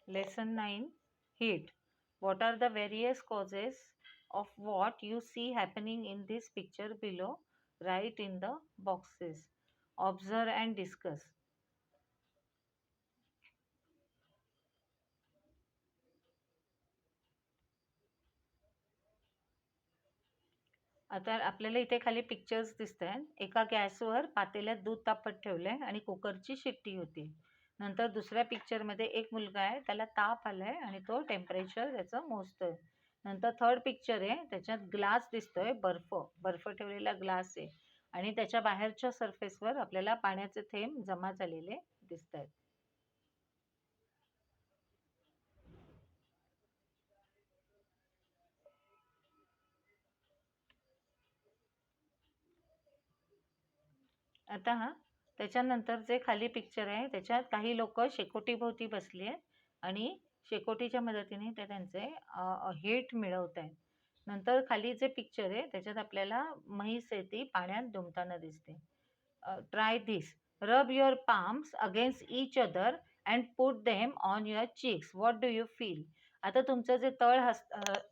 Lesson 9, Heat. What are the various causes of what you see happening in this picture below? Write in the boxes. Observe and discuss. आता आपल्याला इथे खाली pictures दिसत आहेत. एका गॅसवर पातेल्यात दूध तापत ठेवलंय आणि कुकरची शिट्टी होती. नंतर दुसऱ्या पिक्चरमध्ये एक मुलगा आहे, त्याला ताप आलाय आणि तो टेम्परेचर त्याचं मोजतोय. नंतर थर्ड पिक्चर आहे, त्याच्यात ग्लास दिसतोय, बर्फ ठेवलेला ग्लास आहे आणि त्याच्या बाहेरच्या सरफेसवर आपल्याला पाण्याचे थेंब जमा झालेले दिसत आहेत. आता त्याच्यानंतर जे खाली पिक्चर आहे त्याच्यात काही लोक शेकोटीभोवती बसली आहेत आणि शेकोटीच्या मदतीने ते त्यांचे हीट मिळवत आहेत. नंतर खाली जे पिक्चर आहे त्याच्यात आपल्याला म्हैस आहे ती पाण्यात दुमताना दिसते. ट्राय दिस. रब your palms against each other and put them on your cheeks. What do you feel? आता तुमचं जे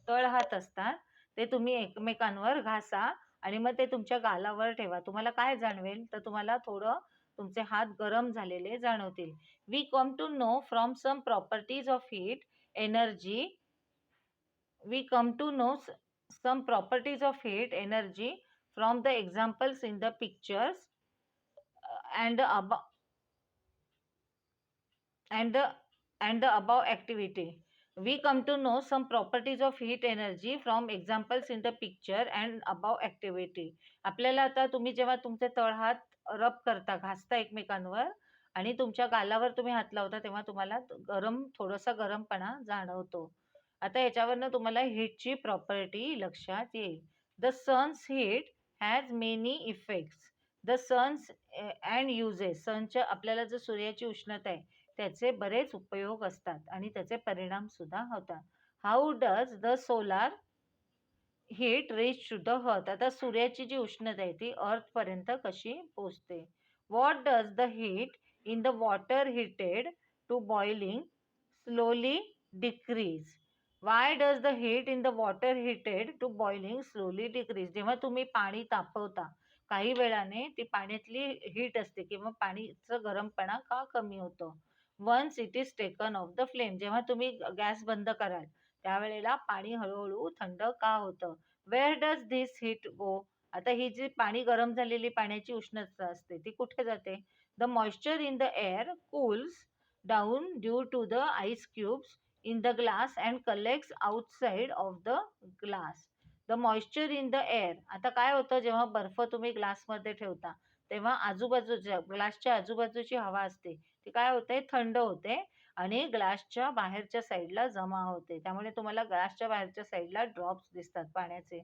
तळहात असतात ते तुम्ही एकमेकांवर घासा आणि मग ते तुमच्या गालावर ठेवा. तुम्हाला काय जाणवेल? तर तुम्हाला थोडं तुमचे हात गरम झालेले जाणवतील. We come to know from some properties of heat energy. We come to know some properties of heat energy from the examples in the pictures and the above and the above activity. We come to know some properties of heat energy from examples in the picture and above activity. आपल्याला आता तुम्ही जेव्हा तुमचे तळहात रब करता, घासता एकमेकांवर आणि तुमच्या गालावर तुम्ही हात लावता तेव्हा तुम्हाला थोडासा गरमपणा जाणवतो. आता याच्यावरनं तुम्हाला हीटची प्रॉपर्टी लक्षात येईल. The sun's heat has many effects. The sun's and uses. सनच्या आपल्याला जर सूर्याची उष्णता आहे त्याचे बरेच उपयोग असतात आणि त्याचे परिणाम सुद्धा होतात. How does the solar heat reach to the earth. आता सूर्याची जी उष्णता आहे ती अर्थपर्यंत कशी पोचते? What does the heat in the water heated to boiling slowly decrease. Why does the heat in the water heated to boiling slowly decrease. जेव्हा तुम्ही पाणी तापवता काही वेळाने ती पाण्यातली हीट असते किंवा पाणीचं गरमपणा का कमी होतं? Once it is taken off the flame. जेव्हा तुम्ही गॅस बंद कराल त्यावेळेला पाणी हळूहळू थंड का होतं? वेअर डज धिस हीट गो. आता ही जी पाणी गरम झालेली पाण्याची उष्णता असते ती कुठे जाते? The moisture in the air cools down due to the ice cubes in the glass and collects outside of the glass. The moisture in the air. आता काय होतं जेव्हा बर्फ तुम्ही ग्लासमध्ये ठेवता तेव्हा आजूबाजूच्या ग्लासच्या आजूबाजूची हवा असते ती काय होते? थंड होते आणि ग्लासच्या बाहेरच्या साईडला जमा होते. त्यामुळे तुम्हाला ग्लासच्या बाहेरच्या साईडला ड्रॉप्स दिसतात पाण्याचे.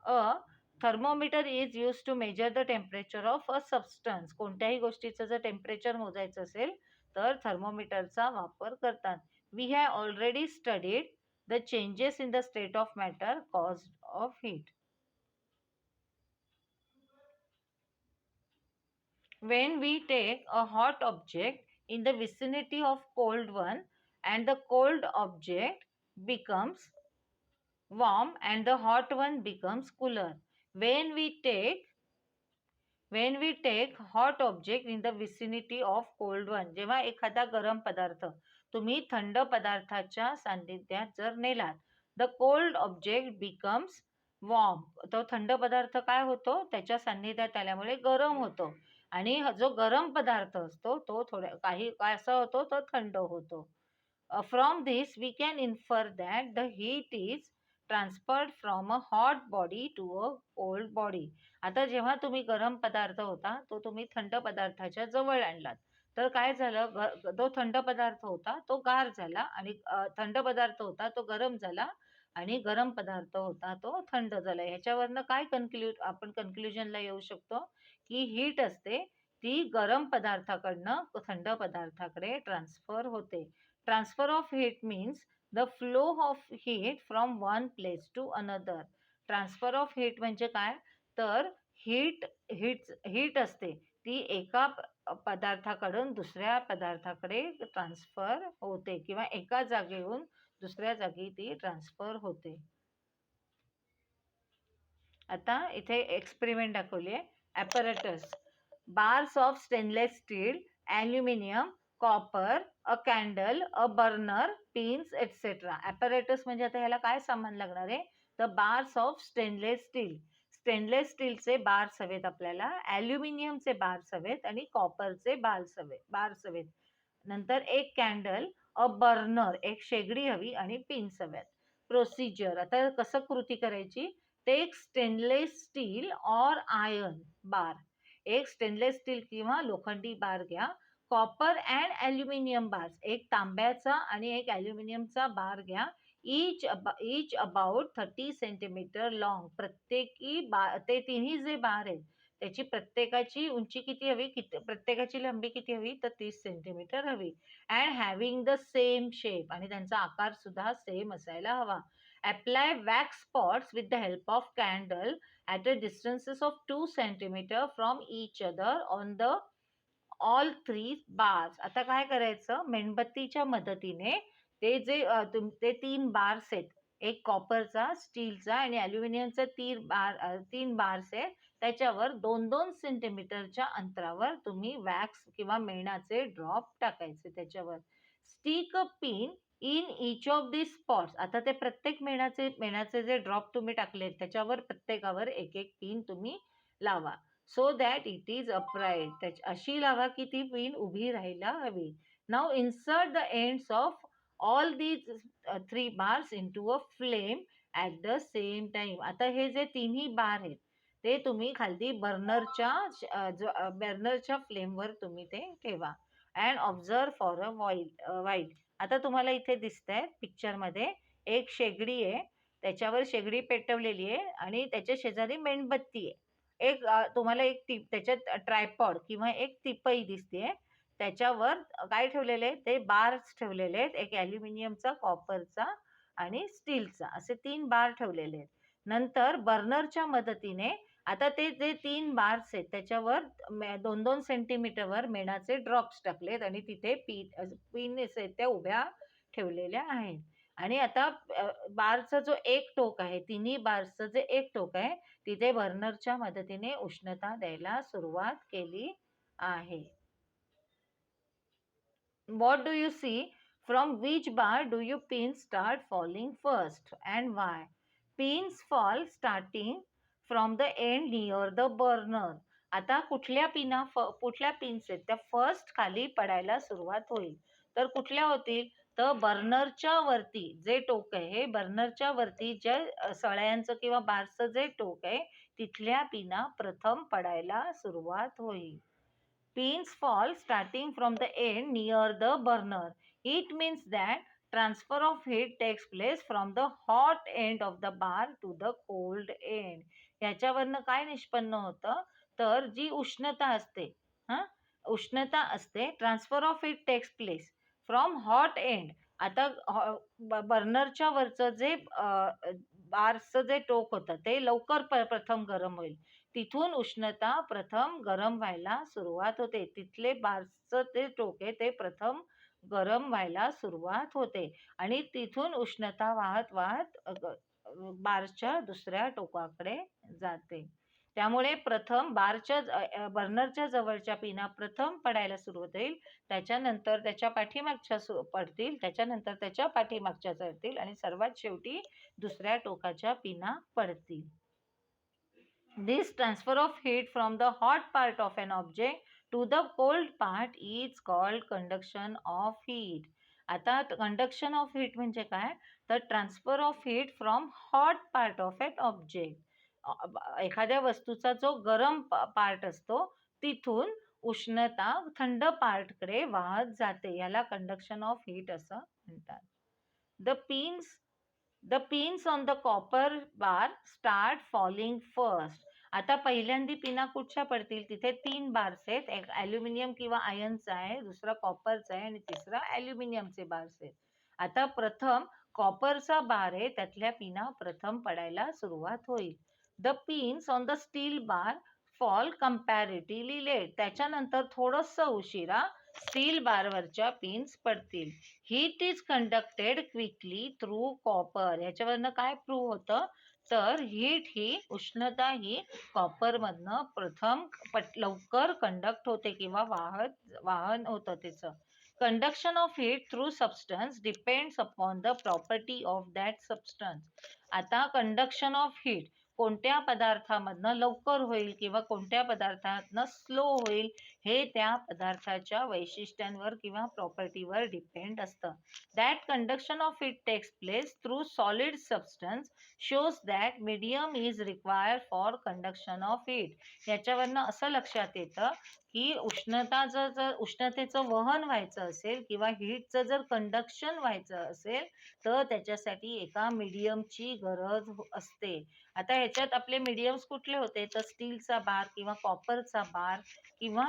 A thermometer is use to measure the temperature of a substance. कोणत्याही गोष्टीचं जर टेम्परेचर मोजायचं असेल तर थर्मोमीटरचा वापर करतात. We have already studied the changes in the state of matter caused of heat. When we take a hot object in the vicinity of cold one and the cold object becomes warm and the hot one becomes cooler. When we take hot object in the vicinity of cold one. जेव्हा एखादा गरम पदार्थ तुम्ही थंड पदार्थाच्या सान्निध्यात जर नेलात, the cold object becomes warm. तो थंड पदार्थ काय होतो? त्याच्या सान्निध्यात आल्यामुळे गरम होतो आणि जो गरम पदार्थ असतो तो काही असा होतो तो थंड होतो. From this we can infer that the heat is transferred from a hot body to a cold body. आता जेव्हा तुम्ही गरम पदार्थ होता तो तुम्ही थंड पदार्थाच्या जवळ आणलात तर काय झालं? तो थंड पदार्थ होता तो गार झाला आणि थंड पदार्थ होता तो गरम झाला आणि गरम पदार्थ होता तो थंड झाला. ह्याच्यावरनं काय आपण कन्क्ल्युजनला येऊ शकतो की हीट असते ती गरम पदार्थाकडनं थंड पदार्थाकडे ट्रान्सफर होते. Transfer of heat means the flow of heat from one place to another. Transfer of heat म्हणजे काय? तर हीट असते ती एका पदार्थाकडून दुसऱ्या पदार्थाकडे ट्रान्सफर होते किंवा एका जागेहून दुसऱ्या जागी ती ट्रान्सफर होते. आता इथे एक्सपेरिमेंट दाखवली आहे. Apparatus, bars of stainless steel, aluminium, copper, a candle, a burner, pins etcetera. Apparatus म्हणजे आता ह्याला काय सामान लागणार आहे? तर bars of stainless steel, stainless स्टीलचे बार्स हवेत आपल्याला, ॲल्युमिनियमचे बार्स हवेत आणि कॉपरचे बार्स हवेत. नंतर एक कॅन्डल, अ बर्नर, एक शेगडी हवी आणि पिन्स हव्यात. प्रोसिजर, आता कसं कृती करायची? टेक स्टेनलेस स्टील और आयर्न बार, एक स्टेनलेस स्टील किंवा लोखंडी बार घ्या. कॉपर अँड ॲल्युमिनियम बार्स, एक तांब्याचा आणि एक ॲल्युमिनियमचा बार घ्या. इच अबाउट 30 सेंटीमीटर लॉंग, प्रत्येकी ते तिन्ही जे बार आहेत त्याची प्रत्येकाची उंची किती हवी, प्रत्येकाची लांबी किती हवी, तर 30 सेंटीमीटर हवी. And having the same shape, आणि त्यांचा आकार सुद्धा सेम असायला हवा. Apply wax spots with the help of candle at a distances of 2 centimeter from each other on the all three bars. आता काय करायचं? मेणबत्तीच्या मदतीने ते जे ते 3 बार्स आहेत, एक कॉपरचा, स्टीलचा आणि ॲल्युमिनियमचा 3 बार्स आहेत, त्याच्यावर 2-2 सेंटीमीटरच्या अंतरावर तुम्ही वॅक्स किंवा मेणाचे ड्रॉप टाकायचे त्याच्यावर. Stick a pin in each of the spots. आता ते प्रत्येक मेणाचे जे ड्रॉप तुम्ही टाकले त्याच्यावर प्रत्येकावर एक एक पिन तुम्ही लावा. So that it is upright, अशी लावा की ती पिन उभी राहायला हवी. Now insert the ends of all these 3 bars into a flame at the same time. आता हे जे तिन्ही बार आहेत ते तुम्ही खाली बर्नरच्या फ्लेमवर तुम्ही ते ठेवा. And observe for a while. आता तुम्हाला इथे दिसतंय पिक्चरमध्ये एक शेगडी आहे, त्याच्यावर शेगडी पेटवलेली आहे आणि त्याच्या शेजारी मेणबत्ती आहे. तुम्हाला एक त्याच्यात ट्रायपॉड किंवा एक तिपई दिसते. त्याच्यावर काय ठेवलेले आहे? ते बार्स ठेवलेले आहेत. एक ॲल्युमिनियमचा, कॉपरचा आणि स्टीलचा, असे 3 बार ठेवलेले आहेत. नंतर बर्नरच्या मदतीने आता ते जे 3 बार्स आहेत त्याच्यावर 2-2 सेंटीमीटरवर मेणाचे ड्रॉप्स टाकलेत आणि तिथे पिन्स आहेत त्या उभ्या ठेवलेल्या आहेत. आणि आता बारचा जो एक टोक आहे, तिन्ही बार्सचं जे एक टोक आहे तिथे बर्नरच्या मदतीने उष्णता द्यायला सुरुवात केली आहे. What do you see? From which bar do you pins start falling first and why? Pins fall starting from the end near the burner. आता कुठल्या पिन्स आहेत त्या फर्स्ट खाली पडायला सुरुवात होईल. तर कुठल्या होतील? तर बर्नरच्या वरती जे टोक आहे, बर्नरच्या वरती ज्या सळ्यांचं किंवा बार्सचं जे टोक आहे तिथल्या पिना प्रथम पडायला सुरुवात होईल. Pins fall starting from the end near the burner. It means that transfer of heat takes place from the hot end of the bar to the cold end. याच्यावरनं काय निष्पन्न होतं? तर जी उष्णता असते, उष्णता असते, transfer of heat takes place from hot end. आता बर्नरच्या वरचं जे बार्सचं जे टोक होतं ते लवकर प्रथम गरम होईल. तिथून उष्णता प्रथम गरम व्हायला सुरुवात होते. तिथले बार्सचं ते टोक आहे ते प्रथम गरम व्हायला सुरुवात होते आणि तिथून उष्णता वाहत वाहत बार्सच्या दुसऱ्या टोकाकडे जाते. त्यामुळे प्रथम बर्नरच्या जवळच्या पिना प्रथम पडायला सुरुवात होईल, त्याच्यानंतर त्याच्या पाठीमागच्या पडतील, त्याच्यानंतर त्याच्या पाठीमागच्या चढतील आणि सर्वात शेवटी दुसऱ्या टोकाच्या पिना पडतील. This transfer of heat from the hot part of an object to the cold part is called conduction of heat. आता conduction of heat म्हणजे काय? तर transfer of heat from hot part of an object. एखाद्या वस्तूचा जो गरम part असतो तिथून उष्णता थंड पार्टकडे वाहत जाते. याला कंडक्शन ऑफ हीट असं म्हणतात. The pins on the copper bar start falling first. आता पहिल्यांदी पिना कुठच्या पडतील? तिथे 3 बार्स आहेत. एक ॲल्युमिनियम किंवा आयर्नचा आहे, दुसरा कॉपरचा आहे आणि तिसरा ॲल्युमिनियमचे बार्स आहेत. आता प्रथम कॉपरचा बार आहे त्यातल्या पिना प्रथम पडायला सुरुवात होईल. The pins on the steel bar fall comparatively late. त्याच्यानंतर थोडंसं उशिरा स्टील बारवरच्या पिन्स पडतील. Heat is conducted quickly through copper. ह्याच्यावरनं काय प्रूव्ह होतं, तर हीट ही उष्णता ही कॉपरमधनं प्रथम लवकर कंडक्ट होते किंवा वाहन होतं त्याचं. Conduction of heat through substance depends upon the property of that substance. आता कंडक्शन ऑफ हीट कोणत्या पदार्थामधनं लवकर होईल किंवा कोणत्या पदार्थातनं स्लो होईल हे त्या पदार्थाच्या वैशिष्ट्यांवर किंवा प्रॉपर्टीवर डिपेंड असतं. That conduction of heat takes place through solid substance shows that medium is required for conduction of heat. याच्यावरनं असं लक्षात येतं की उष्णतेचं वहन व्हायचं असेल किंवा हीटचं जर कंडक्शन व्हायचं असेल तर त्याच्यासाठी एका मीडियमची गरज असते. आता ह्याच्यात आपले मीडियम्स कुठले होते, तर स्टीलचा बार किंवा कॉपरचा बार किंवा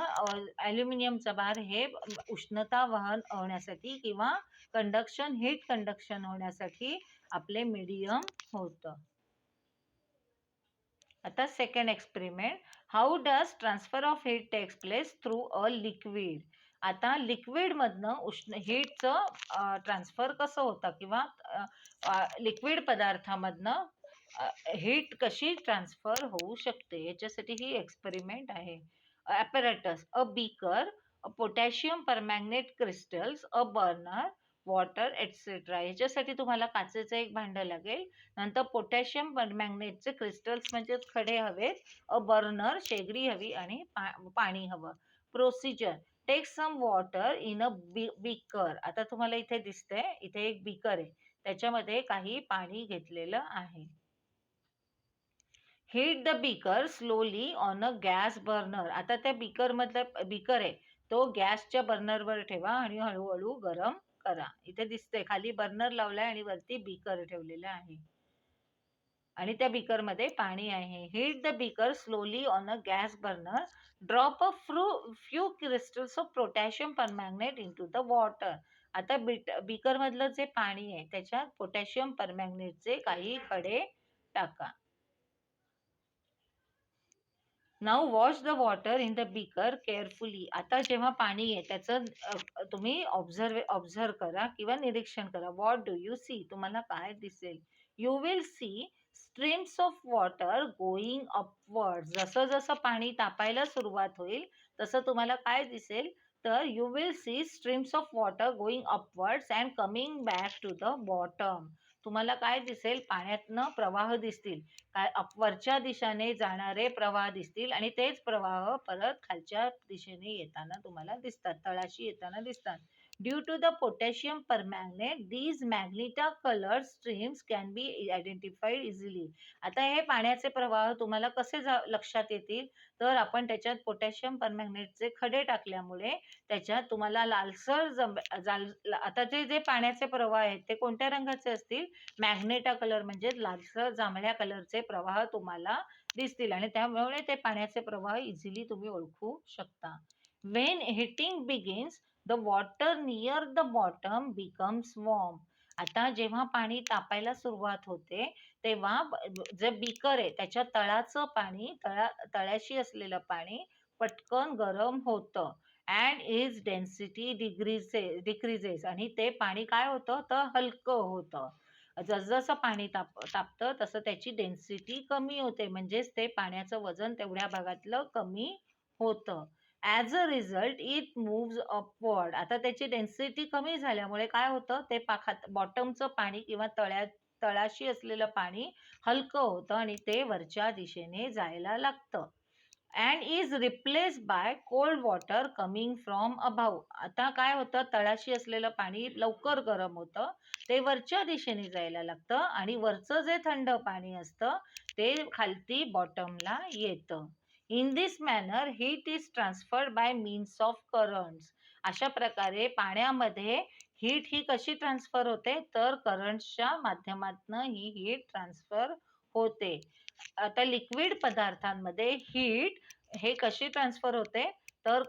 ॲल्युमिनियमचा बार हे उष्णता वहन होण्यासाठी किंवा हीट कंडक्शन होण्यासाठी आपले मीडियम होतं. आता second experiment, how does transfer of heat takes place through a liquid. आता लिक्विडमधनं हीटचं ट्रान्सफर कसं होतं किंवा लिक्विड पदार्थामधनं हीट कशी ट्रान्सफर होऊ शकते याच्यासाठी ही एक्सपेरिमेंट आहे. Apparatus, a beaker, potassium permanganate crystals, a burner, water etcetera. ह्याच्यासाठी तुम्हाला काचेचं एक भांडं लागेल. नंतर पोटॅशियम परमॅंगनेटचे क्रिस्टल्स म्हणजे खडे हवेत, अ बर्नर शेगडी हवी आणि पाणी हवं. Procedure, take some water in a beaker. आता तुम्हाला इथे दिसतंय, इथे एक बीकर आहे, त्याच्यामध्ये काही पाणी घेतलेलं आहे. Heat the beaker slowly on a gas burner. आता त्या बीकर आहे तो गॅसच्या बर्नरवर ठेवा आणि हळूहळू गरम करा. इथे दिसतंय खाली बर्नर लावलाय आणि वरती बीकर ठेवलेलं आहे आणि त्या बीकरमध्ये पाणी आहे. Heat the beaker slowly on a gas burner. Drop a few crystals of potassium permanganate into the water. आता बीकरमधलं जे पाणी आहे त्याच्यात पोटॅशियम परमॅंगनेटचे काही खडे टाका. Now wash the water in the beaker carefully. आता जेव्हा पाणी आहे त्याचं तुम्ही ऑब्झर्व करा किंवा निरीक्षण करा. What do you see. तुम्हाला काय दिसेल. You will see streams of water going upward. जसं जसं पाणी तापायला सुरुवात होईल तसं तुम्हाला काय दिसेल, तर you will see streams of water going upwards and coming back to the bottom. तुम्हाला काय दिसेल, पाण्यातनं प्रवाह दिसतील, काय वरच्या दिशेने जाणारे प्रवाह दिसतील आणि तेच प्रवाह परत खालच्या दिशेने येताना तुम्हाला दिसतात, तळाशी येताना दिसतात. Due to the potassium permanganate these magenta coloured streams can be identified easily. आता हे पाण्याचे प्रवाह तुम्हाला कसे लक्षात येतील, तर आपण त्याच्यात पोटॅशियम परमॅंगनेटचे खडे टाकल्यामुळे त्याच्यात तुम्हाला आता जे पाण्याचे प्रवाह आहेत ते कोणत्या रंगाचे असतील, मॅग्नेटा कलर म्हणजे लालसर जांभळ्या कलरचे प्रवाह तुम्हाला दिसतील आणि त्यामुळे ते पाण्याचे प्रवाह इझिली तुम्ही ओळखू शकता. When heating begins the water near the bottom becomes warm. आता जेव्हा पाणी तापायला सुरुवात होते तेव्हा जे बीकर आहे त्याच्या तळाचं पाणी, तळाशी असलेलं पाणी पटकन गरम होतं अँड इज डेन्सिटी डिक्रीजेस. आणि ते पाणी काय होतं, तर हलकं होतं. जसजसं पाणी तापतं तसं त्याची डेन्सिटी कमी होते, म्हणजेच ते पाण्याचं वजन तेवढ्या भागातलं कमी होतं. As a result it moves upward. आता त्याची डेन्सिटी कमी झाल्यामुळे काय होतं, ते बॉटमचं पाणी किंवा तळाशी असलेलं पाणी हलकं होतं आणि ते वरच्या दिशेने जायला लागतं. And is replace by cold water coming from above. आता काय होतं, तळाशी असलेलं पाणी लवकर गरम होतं, ते वरच्या दिशेने जायला लागतं आणि वरचं जे थंड पाणी असतं ते खालती बॉटमला येतं. In this manner heat is transferred bye means of currents. अशा प्रकारे पाण्यामध्ये हीट ही कशी ट्रान्सफर होते, तर करंट्सच्या माध्यमातून ही हीट ट्रान्सफर होते. आता लिक्विड पदार्थांमध्ये हीट हे कशी ट्रान्सफर होते, तर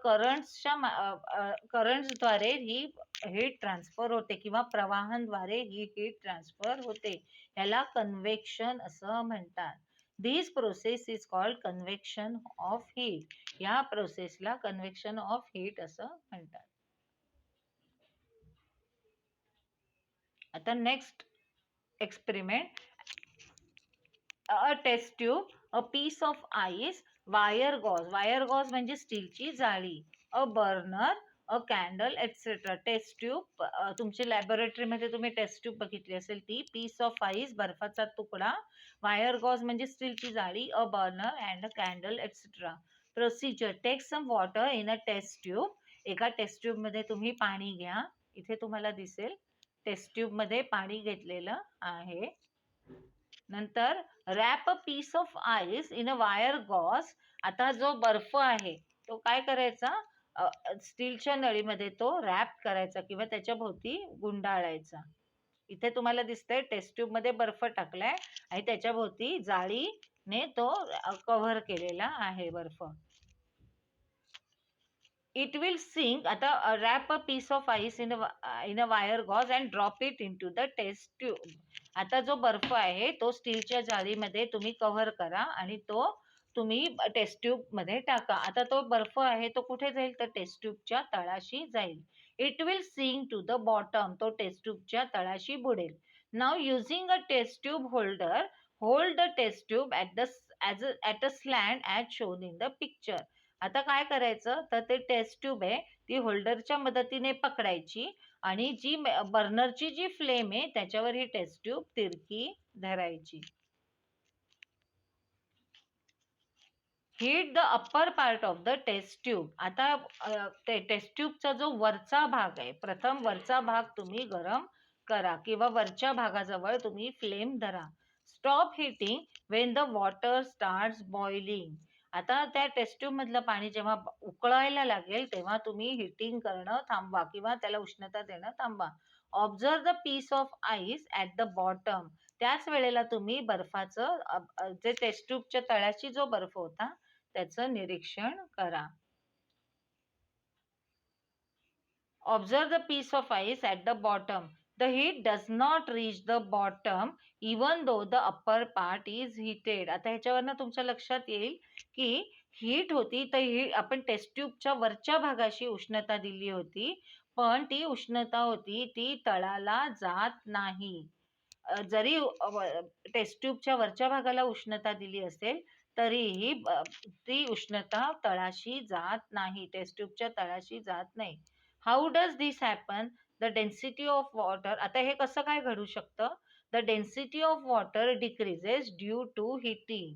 करंट्सद्वारे ही हीट ट्रान्सफर होते किंवा प्रवाहांद्वारे ही हीट ट्रान्सफर होते. याला कन्व्हेक्शन असं म्हणतात. This process is called convection of heat. या प्रोसेसला कन्व्हेक्शन ऑफ हीट असं म्हणतात. आता next experiment. A test tube, a piece of ice, wire gauze. Wire gauze म्हणजे स्टीलची जाळी. A burner, a candle etcetera. Test tube, तुमची लॅबोरेटरीमध्ये तुम्ही टेस्ट ट्यूब बघितली असेल ती. पीस ऑफ आईस, बर्फाचा तुकडा. वायर गॉज म्हणजे स्टीलची जाळी. A burner and a candle etcetera. Procedure. Take some water in a test tube. एका टेस्ट ट्यूबमध्ये तुम्ही पाणी घ्या. इथे तुम्हाला दिसेल टेस्ट ट्यूबमध्ये पाणी घेतलेलं आहे. नंतर wrap a piece of ice in a wire gauze. आता जो बर्फ आहे तो काय करायचा, स्टीलच्या नळीमध्ये तो रॅप करायचा किंवा त्याच्या भोवती गुंडाळायचा. इथे तुम्हाला दिसतंय टेस्ट ट्यूब मध्ये बर्फ टाकलाय आणि त्याच्या भोवती जाळीने तो कव्हर केलेला आहे बर्फ. It will sink. आता wrap a piece of ice in a wire gauze and drop it into the test tube. आता जो बर्फ आहे तो स्टीलच्या जाळीमध्ये तुम्ही कव्हर करा आणि तो तुम्ही टेस्ट ट्यूब मध्ये टाका. आता तो बर्फ आहे तो कुठे जाईल, तर टेस्ट ट्यूबच्या तळाशी जाईल. It will sink to the bottom. तो टेस्ट ट्यूबच्या तळाशी बुडेल. Now using a test tube holder, hold the test tube at a slant as shown in the picture. आता काय करायचं, तर ते टेस्ट ट्यूब आहे ती होल्डरच्या मदतीने पकडायची आणि जी बर्नरची जी फ्लेम आहे त्याच्यावर ही टेस्ट ट्यूब तिरकी धरायची. Heat the upper part of the test tube. आता टेस्ट ट्यूबचा जो वरचा भाग आहे, प्रथम वरचा भाग तुम्ही गरम करा किंवा वरच्या भागाजवळ तुम्ही फ्लेम धरा. Stop heating when the water starts boiling. आता त्या टेस्ट ट्यूब मधलं पाणी जेव्हा उकळायला लागेल तेव्हा तुम्ही हिटिंग करणं थांबवा किंवा त्याला उष्णता देणं थांबवा. Observe the piece of ice at the bottom. त्याच वेळेला तुम्ही बर्फाचं जे टेस्ट ट्यूबच्या तळाशी जो बर्फ होता त्याचं निरीक्षण करा. Observe the piece of ice at the bottom. The heat does not reach the bottom even though the upper part is heated. आता ह्याच्यावरनं तुमच्या लक्षात येईल की हीट होती तर आपण टेस्ट ट्यूबच्या वरच्या भागाशी उष्णता दिली होती, पण ती उष्णता होती ती तळाला जात नाही. जरी टेस्ट ट्यूबच्या वरच्या भागाला उष्णता दिली असेल तरीही ती उष्णता तळाशी जात नाही, टेस्ट ट्यूबच्या तळाशी जात नाही. How does this happen? The density of water. आता हे कसं काय घडू शकतं? The density of water decreases due to heating.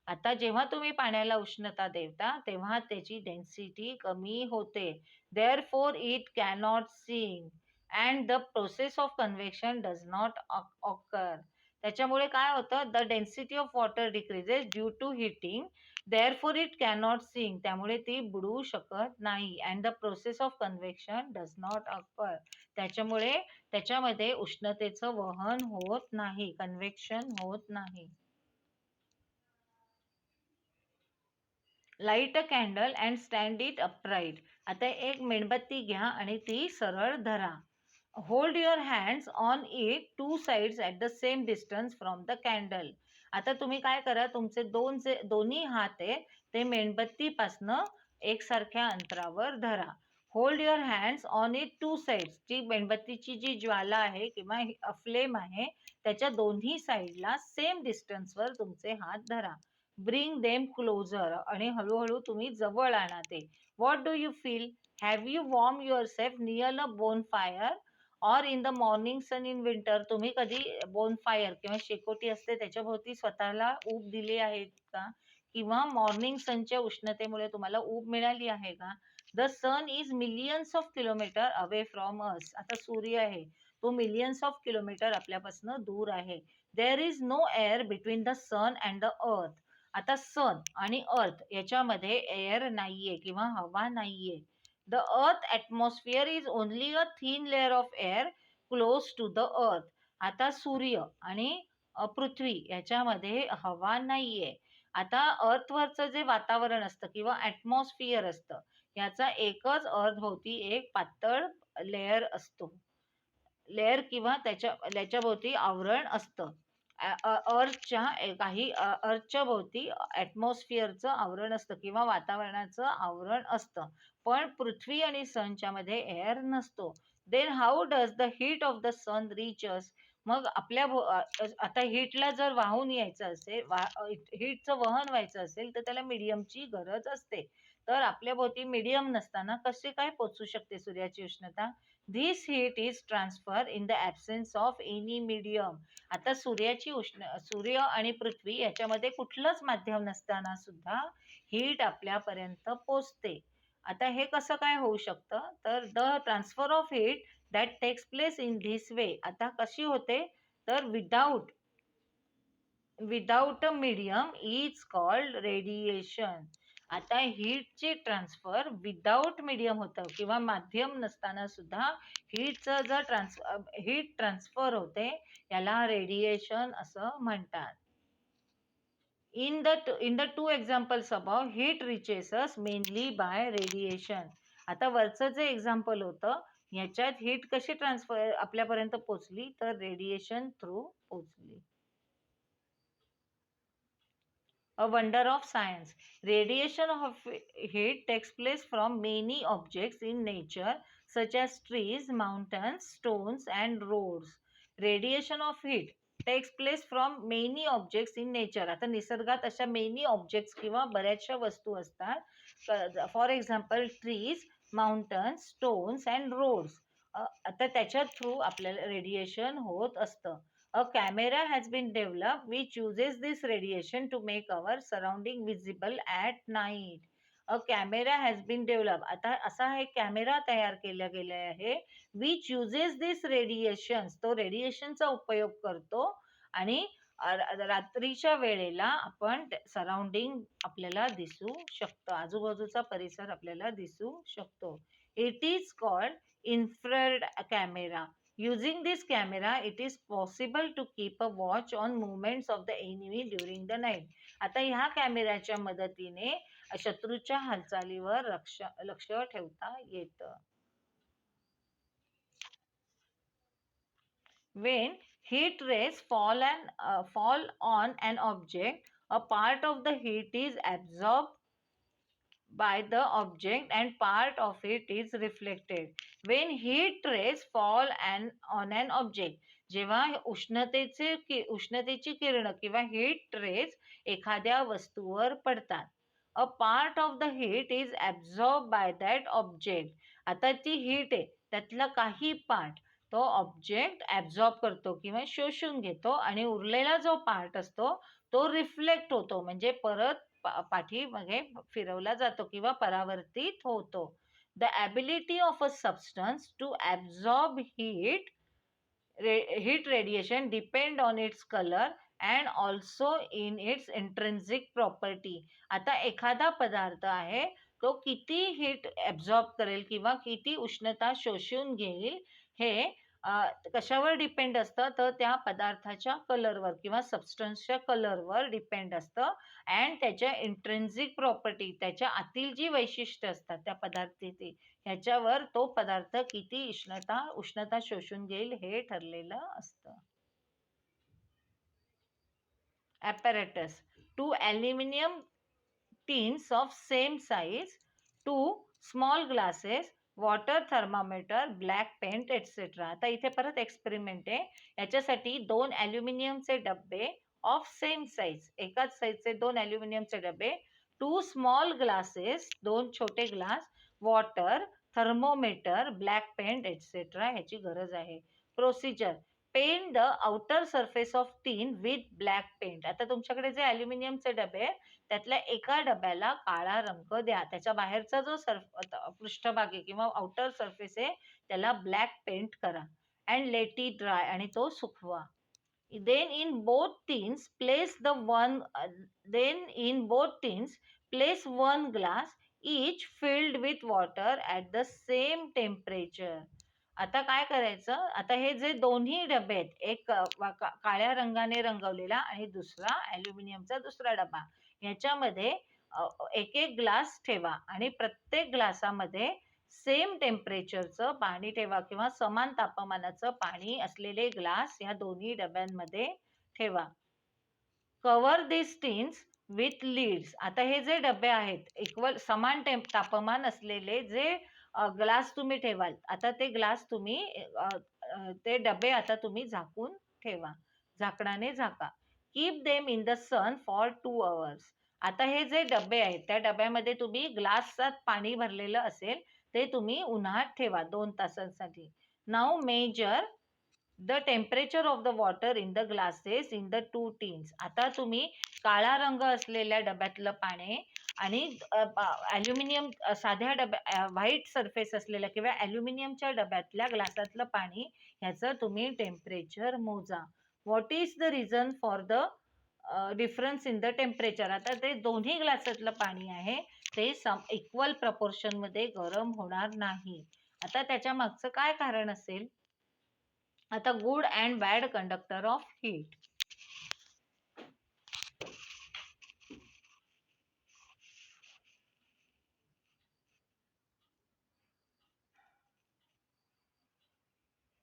आता जेव्हा तुम्ही पाण्याला उष्णता देता तेव्हा त्याची डेन्सिटी कमी होते. Therefore it cannot sink and the process of convection does not occur. त्याच्यामुळे काय होतं, the density of water decreases due to heating, therefore it cannot sink. त्यामुळे ती बुडू शकत नाही. And the process of convection does not occur. त्याच्यामुळे त्याच्यामध्ये उष्णतेचं वहन होत नाही, कन्व्हेक्शन होत नाही. Light a candle and stand it upright. आता एक मेणबत्ती घ्या आणि ती सरळ धरा. Hold your hands on it two sides at the same distance from the candle. आता तुम्ही काय करा, तुमचे दोन्ही हात आहे ते मेणबत्तीपासनं एकसारख्या अंतरावर धरा. Hold your hands on it two sides. जी मेणबत्तीची जी ज्वाला आहे किंवा फ्लेम आहे त्याच्या दोन्ही साईडला सेम डिस्टन्सवर तुमचे हात धरा. Bring them closer. आणि हळूहळू तुम्ही जवळ आणा ते. What do you feel? Have you warm yourself near a bonfire or in the morning sun in winter? तुम्ही कधी बोन फायर किंवा शेकोटी असते त्याच्याभोवती स्वतःला ऊब दिली आहे का? किंवा मॉर्निंग सनच्या उष्णतेमुळे तुम्हाला ऊब मिळाली आहे का? The sun is millions of kilometre away from us. आता सूर्य आहे तो मिलियन्स ऑफ किलोमीटर आपल्यापासून दूर आहे. There is no air between the sun and the earth. आता सन आणि अर्थ याच्यामध्ये एअर नाहीये किंवा हवा नाहीये. The earth atmosphere is only a thin layer of air close to the earth. आता सूर्य आणि पृथ्वी याच्यामध्ये हवा नाहीये. आता अर्थवरचं जे वातावरण असतं किंवा ॲटमॉस्फिअर असतं याचा एकच अर्थ भोवती एक पातळ लेअर असतो, लेअर किंवा त्याच्या भोवती आवरण असतं. अर्थच्या काही अर्थच्या भोवती ॲटमॉस्फिअरचं आवरण असतं किंवा वातावरणाचं आवरण असतं, पण पृथ्वी आणि सनच्या मध्ये एअर नसतो. Then how does the heat of the sun reach us? मग आता हीटला जर वाहून यायचं असेल, हीटचं वहन व्हायचं असेल, तर त्याला मीडियमची गरज असते. तर आपल्या भोवती मीडियम नसताना कसे काय पोहोचू शकते सूर्याची उष्णता? This heat is transfer in the absence of any medium. आता सूर्य आणि पृथ्वी याच्यामध्ये कुठलंच माध्यम नसताना सुद्धा हीट आपल्यापर्यंत पोचते. आता हे कसं काय होऊ शकतं? तर the transfer of heat that takes place in this way. आता कशी होते? तर without a medium is called radiation. आता हीटची ट्रान्सफर विदाउट मीडियम होतं किंवा माध्यम नसताना सुद्धा हीट ट्रान्सफर होते, याला रेडिएशन असं म्हणतात. In the two examples above, heat reaches us mainly by radiation. आता वरचं जे एक्झाम्पल होतं, ह्याच्यात हीट कशी ट्रान्सफर आपल्यापर्यंत पोचली? तर रेडिएशन थ्रू पोचली. A wonder of science. Radiation of heat takes place from many objects in nature, such as trees, mountains, stones, and roads. Radiation of heat takes place from many objects in nature. आता निसर्गात अशा many objects किंवा बऱ्याचशा वस्तू असतात. For example trees, mountains, stones and roads. आता त्याच्या through आपल्याला रेडिएशन होत असतं. A camera has been developed which uses this radiation to make our surrounding visible at night. A camera has been developed. आता असा एक कॅमेरा तयार केला गेला आहे which uses this radiation. तो रेडिएशनचा उपयोग करतो आणि रात्रीच्या वेळेला आपण सराउंडिंग आपल्याला दिसू शकतो, आजूबाजूचा परिसर आपल्याला दिसू शकतो. It is called infrared camera. Using this camera, it is possible to keep a watch on movements of the enemy during the night. आता ह्या कॅमेऱ्याच्या मदतीने शत्रूच्या हालचालीवर लक्ष ठेवता येतं. When heat rays fall on an object, a part of the heat is absorbed by the object and part of it is reflected. When heat rays fall on an object, जेव्हा उष्णतेची किरण किंवा हीट रेज एखाद्या वस्तूवर पडतात, a part of the heat is absorb by that object. आता ती heat आहे त्यातला काही पार्ट तो ऑब्जेक्ट ॲब्झॉर्ब करतो किंवा शोषून घेतो आणि उरलेला जो पार्ट असतो तो रिफ्लेक्ट होतो, म्हणजे परत पाठीमागे फिरवला जातो किंवा परावर्तित होतो. The ability of a substance to absorb heat radiation depend on its color and also in its intrinsic property. आता एखादा पदार्थ आहे तो किती हीट ॲब्झॉर्ब करेल किंवा किती उष्णता शोषून घेईल हे कशावर डिपेंड असतं? तर त्या पदार्थाच्या कलरवर किंवा सबस्टन्सच्या कलरवर डिपेंड असतं. अँड त्याच्या इंट्रेन्सिक प्रॉपर्टी, त्याच्या आतील जी वैशिष्ट्य असतात त्या पदार्थाची, ह्याच्यावर तो पदार्थ किती उष्णता शोषून घेईल हे ठरलेलं असतं. Apparatus. 2 aluminium tins of same size, 2 small glasses, water thermometer, black paint etcetera. आता इथे परत एक्सपेरिमेंट आहे. याच्यासाठी 2 ॲल्युमिनियमचे डबे ऑफ सेम साईज, एकाच साईजचे 2 ॲल्युमिनियमचे डबे, 2 स्मॉल ग्लासेस, 2 छोटे glass, water, thermometer, black paint etcetera ह्याची गरज आहे. Procedure. Paint the outer surface of tin with black paint. आता तुमच्याकडे जे ॲल्युमिनियमचे डबे आहेत त्यातल्या एका डब्याला काळा रंग द्या. त्याच्या बाहेरचा जो पृष्ठभाग आहे किंवा आउटर सरफेस आहे त्याला ब्लॅक पेंट करा. अँड लेट इट ड्राय, आणि तो सुकवा. Then in both tins place one glass each filled with water at the same temperature. आता काय करायचं? आता हे जे दोन्ही डबे आहेत, एक काळ्या रंगाने रंगवलेला आणि दुसरा ॲल्युमिनियमचा दुसरा डबा, ह्याच्यामध्ये एक एक ग्लास ठेवा आणि प्रत्येक ग्लासामध्ये सेम टेम्परेचरचं पाणी ठेवा किंवा समान तापमानाचं पाणी असलेले ग्लास या दोन्ही डब्यांमध्ये ठेवा. Cover this tins with lids. आता हे जे डबे आहेत इक्वल समान तापमान असलेले जे ग्लास तुम्ही ठेवाल, आता ते ग्लास तुम्ही ते डबे आता तुम्ही झाकून ठेवा. झाकणाने झाका. Keep them in the sun for 2 hours. आता हे जे डबे आहेत त्या डब्यामध्ये तुम्ही ग्लासात पाणी भरलेलं असेल ते तुम्ही उन्हात ठेवा 2 तासांसाठी. Now measure the temperature of the water in the glasses in the 2 tins. आता तुम्ही काळा रंग असलेल्या डब्यातलं पाणी आणि ॲल्युमिनियम साध्या डब्या व्हाईट सरफेस असलेल्या किंवा ॲल्युमिनियमच्या डब्यातल्या ग्लासातलं पाणी ह्याचं तुम्ही टेम्परेचर मोजा. What is the reason for the difference in the temperature. आता ते दोन्ही ग्लासातलं पाणी आहे ते इक्वल प्रपोर्शनमध्ये गरम होणार नाही. आता त्याच्या मागचं काय कारण असेल. आता good and bad conductor of heat.